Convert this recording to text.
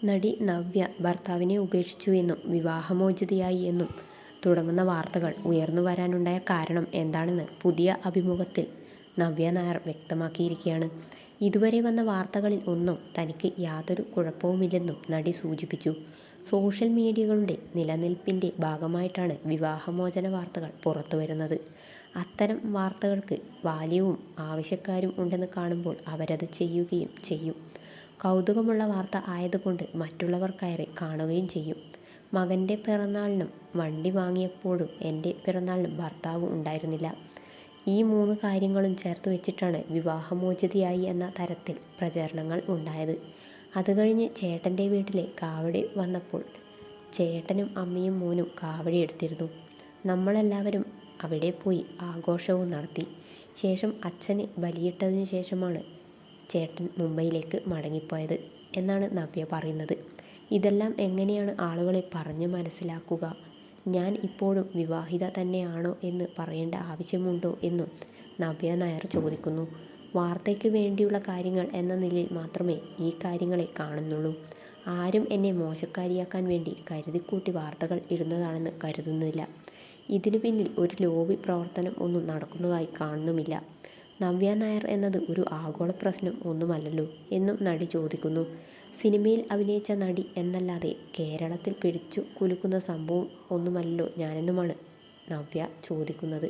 നടി നവ്യ ഭർത്താവിനെ ഉപേക്ഷിച്ചു എന്നും വിവാഹമോചിതയായി എന്നും തുടങ്ങുന്ന വാർത്തകൾ ഉയർന്നു വരാനുണ്ടായ കാരണം എന്താണെന്ന് പുതിയ അഭിമുഖത്തിൽ നവ്യ നായർ വ്യക്തമാക്കിയിരിക്കുകയാണ്. ഇതുവരെ വന്ന വാർത്തകളിൽ ഒന്നും തനിക്ക് യാതൊരു കുഴപ്പവുമില്ലെന്നും നടി സൂചിപ്പിച്ചു. സോഷ്യൽ മീഡിയകളുടെ നിലനിൽപ്പിൻ്റെ ഭാഗമായിട്ടാണ് വിവാഹമോചന വാർത്തകൾ പുറത്തുവരുന്നത്. അത്തരം വാർത്തകൾക്ക് വാല്യവും ആവശ്യക്കാരും ഉണ്ടെന്ന് കാണുമ്പോൾ അവരത് ചെയ്യുകയും ചെയ്യും. കൗതുകമുള്ള വാർത്ത ആയതുകൊണ്ട് മറ്റുള്ളവർ കയറി കാണുകയും ചെയ്യും. മകൻ്റെ പിറന്നാളിനും വണ്ടി വാങ്ങിയപ്പോഴും എൻ്റെ പിറന്നാളിനും ഭർത്താവ് ഉണ്ടായിരുന്നില്ല. ഈ 3 കാര്യങ്ങളും ചേർത്ത് വെച്ചിട്ടാണ് വിവാഹമോചിതയായി എന്ന തരത്തിൽ പ്രചരണങ്ങൾ ഉണ്ടായത്. അത് കഴിഞ്ഞ് ചേട്ടൻ്റെ വീട്ടിലെ കാവടി വന്നപ്പോൾ ചേട്ടനും അമ്മയും മോനും കാവടി എടുത്തിരുന്നു. നമ്മളെല്ലാവരും അവിടെ പോയി ആഘോഷവും നടത്തി. ശേഷം അച്ഛന് ബലിയിട്ടതിനു ശേഷമാണ് ചേട്ടൻ മുംബൈയിലേക്ക് മടങ്ങിപ്പോയത് എന്നാണ് നവ്യ പറയുന്നത്. ഇതെല്ലാം എങ്ങനെയാണ് ആളുകളെ പറഞ്ഞു മനസ്സിലാക്കുക? ഞാൻ ഇപ്പോഴും വിവാഹിത തന്നെയാണോ എന്ന് പറയേണ്ട ആവശ്യമുണ്ടോ എന്നും നവ്യ നായർ ചോദിക്കുന്നു. വാർത്തയ്ക്ക് വേണ്ടിയുള്ള കാര്യങ്ങൾ എന്ന നിലയിൽ മാത്രമേ ഈ കാര്യങ്ങളെ കാണുന്നുള്ളൂ. ആരും എന്നെ മോശക്കാരിയാക്കാൻ വേണ്ടി കരുതിക്കൂട്ടി വാർത്തകൾ ഇടുന്നതാണെന്ന് കരുതുന്നില്ല. ഇതിനു പിന്നിൽ ഒരു ലോബി പ്രവർത്തനം ഒന്നും നടക്കുന്നതായി കാണുന്നുമില്ല. നവ്യ നായർ എന്നത് ഒരു ആഗോള പ്രശ്നം ഒന്നുമല്ലല്ലോ എന്നും നടി ചോദിക്കുന്നു. സിനിമയിൽ അഭിനയിച്ച നടി എന്നല്ലാതെ കേരളത്തിൽ പിടിച്ചു കുലുക്കുന്ന സംഭവം ഒന്നുമല്ലല്ലോ ഞാനെന്നുമാണ് നവ്യ ചോദിക്കുന്നത്.